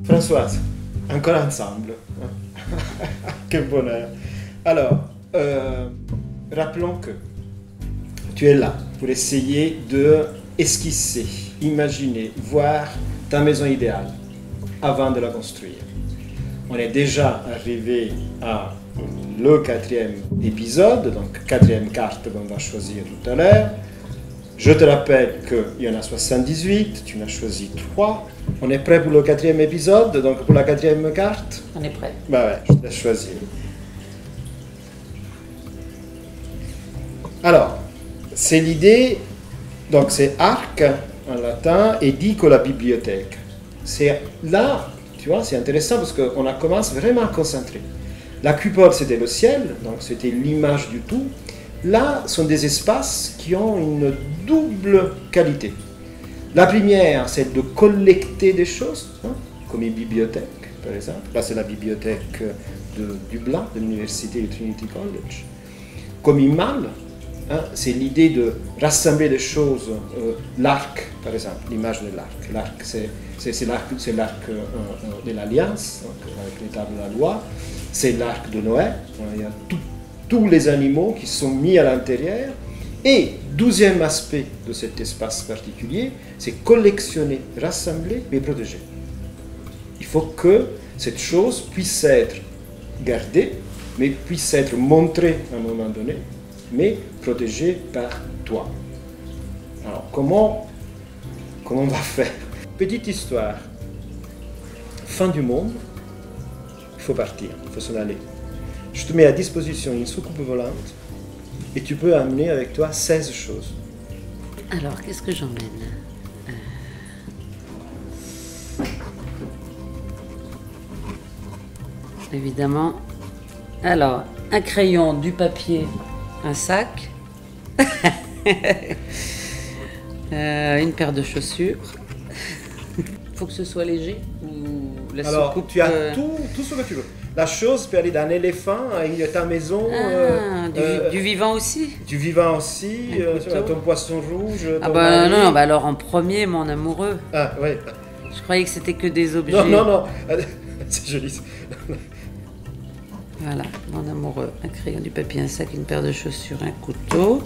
Françoise, encore ensemble. Quel bonheur. Alors, rappelons que tu es là pour essayer de esquisser, imaginer, voir ta maison idéale avant de la construire. On est déjà arrivé à le 4e épisode, donc 4e carte qu'on va choisir tout à l'heure. Je te rappelle qu'il y en a 78, tu en as choisi 3. On est prêt pour le 4e épisode, donc pour la 4e carte? On est prêt. Bah ouais, je te laisse choisir. Alors, c'est l'idée, donc c'est arc en latin et dico la bibliothèque. C'est là, tu vois, c'est intéressant parce qu'on a commencé vraiment à concentrer. La cupole, c'était le ciel, donc c'était l'image du tout. Là, sont des espaces qui ont une double qualité. La première, c'est de collecter des choses, hein, comme une bibliothèque, par exemple. Là, c'est la bibliothèque de Dublin, de l'université de Trinity College. Comme une malle, hein, c'est l'idée de rassembler des choses. L'arc, par exemple, l'image de l'arc. L'arc, c'est l'arc de l'Alliance, avec les tables de la loi. C'est l'arc de Noé. Il y a tous les animaux qui sont mis à l'intérieur. Et 12e aspect de cet espace particulier, c'est collectionner, rassembler, mais protéger. Il faut que cette chose puisse être gardée, mais puisse être montrée à un moment donné, mais protégée par toi. Alors, comment on va faire? Petite histoire. Fin du monde, il faut partir, il faut s'en aller. Je te mets à disposition une soucoupe volante et tu peux amener avec toi 16 choses. Alors, qu'est-ce que j'emmène? Évidemment. Alors, un crayon, du papier, un sac, une paire de chaussures. Faut que ce soit léger ou la Alors, soucoupe, tu as tout ce que tu veux. La chose peut aller d'un éléphant à ta maison. du vivant aussi. Du vivant aussi, ton poisson rouge. Ah ton bah mari. non, bah alors en premier, mon amoureux. Ah oui. Je croyais que c'était que des objets. Non. C'est joli. Voilà, mon amoureux. Un crayon, du papier, un sac, une paire de chaussures, un couteau.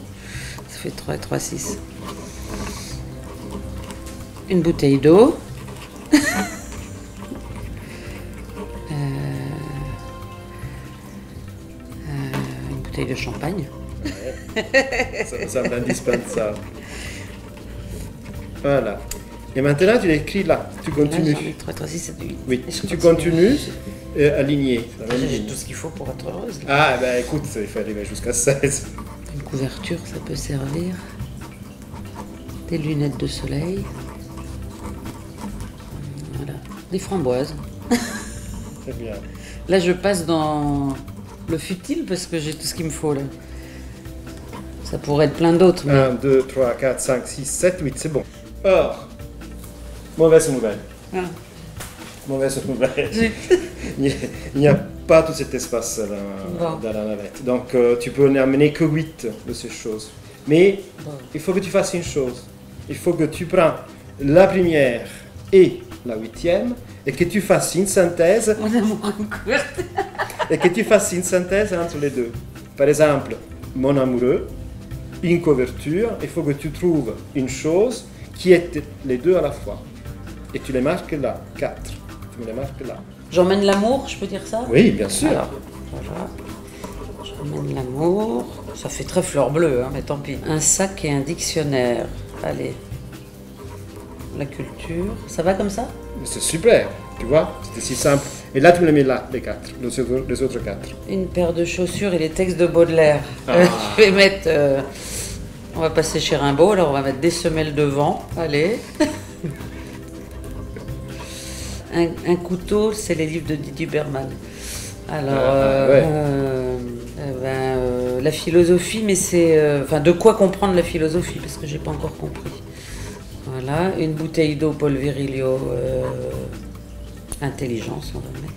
Ça fait 3 et 3, 6. Une bouteille d'eau. Une bouteille de champagne. Ouais. Ça me semble indispensable. Voilà. Et maintenant, tu l'écris là. Tu continues. 3, 3, 6, 7, 8. Oui, tu continues aligné. J'ai tout ce qu'il faut pour être heureuse. Ah, ben écoute, il faut arriver jusqu'à 16. Une couverture, ça peut servir. Des lunettes de soleil. Voilà. Des framboises. Très bien. Là, je passe dans le futile parce que j'ai tout ce qu'il me faut là. Ça pourrait être plein d'autres. Mais... 1, 2, 3, 4, 5, 6, 7, 8, c'est bon. Or, mauvaise nouvelle. Ah. Mauvaise nouvelle. Il n'y a pas tout cet espace dans la navette. Donc, tu peux n'amener que 8 de ces choses. Mais il faut que tu fasses une chose. Il faut que tu prends la première et la 8e et que tu fasses une synthèse. Mon amour couverte. Et que tu fasses une synthèse entre les deux. Par exemple, mon amoureux, une couverture, il faut que tu trouves une chose qui est les deux à la fois. Et tu les marques là, 4. Tu me les marques là. J'emmène l'amour, je peux dire ça? Oui, bien sûr. Alors, voilà. J'emmène l'amour. Ça fait très fleur bleue, hein, mais tant pis. Un sac et un dictionnaire. Allez. La culture. Ça va comme ça? C'est super, tu vois, c'était si simple. Et là, tu me les mets là, les 4, les autres 4. Une paire de chaussures et les textes de Baudelaire. Ah. Je vais mettre... on va passer chez Rimbaud, alors on va mettre des semelles devant. Allez. Un couteau, c'est les livres de Didier Berman. Alors, la philosophie, mais c'est... de quoi comprendre la philosophie, parce que j'ai pas encore compris. Voilà, une bouteille d'eau, Paul Virilio, intelligence, on va mettre.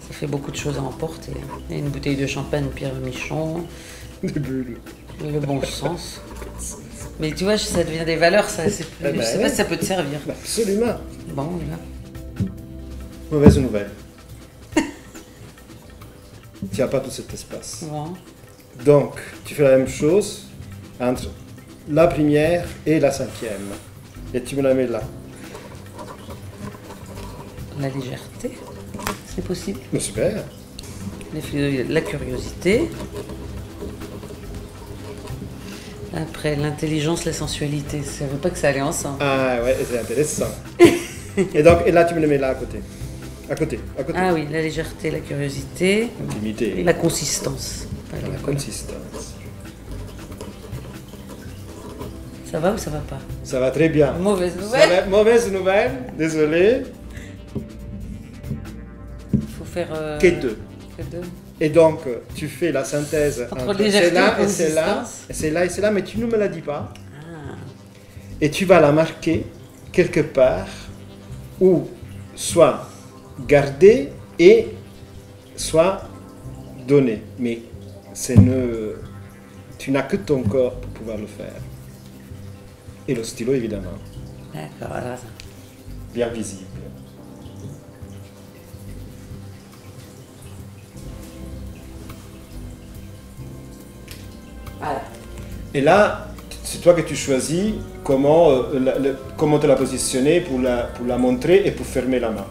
Ça fait beaucoup de choses à emporter. Hein. Et une bouteille de champagne, Pierre Michon. Des bulles. Le bon sens. Mais tu vois, ça devient des valeurs, ça. Je sais pas si ça peut te servir. Absolument. Bon, voilà. Mauvaise nouvelle. Tu n'as pas tout cet espace. Bon. Donc, tu fais la même chose entre la première et la cinquième. Et tu me la mets là. La légèreté, c'est possible. Mais super. La curiosité. Après, l'intelligence, la sensualité. Je savais pas que ça allait ensemble. Ah ouais, c'est intéressant. Et là, tu me le mets là à côté. À côté. Ah oui, la légèreté, la curiosité. Intimité. Et la consistance. La consistance. Ça va ou ça va pas? Ça va très bien. Mauvaise nouvelle. Mauvaise nouvelle, désolé. Il faut faire... Que deux. Que deux. Et donc, tu fais la synthèse entre légèreté c'est là et et c'est là, consistance. et c'est là et c'est là, mais tu ne me la dis pas. Ah. Et tu vas la marquer quelque part où soit garder et soit donner. Mais tu n'as que ton corps pour pouvoir le faire. Et le stylo, évidemment, D'accord, alors... bien visible. Voilà. Et là, c'est toi que tu choisis comment te la positionner pour la montrer et pour fermer la main.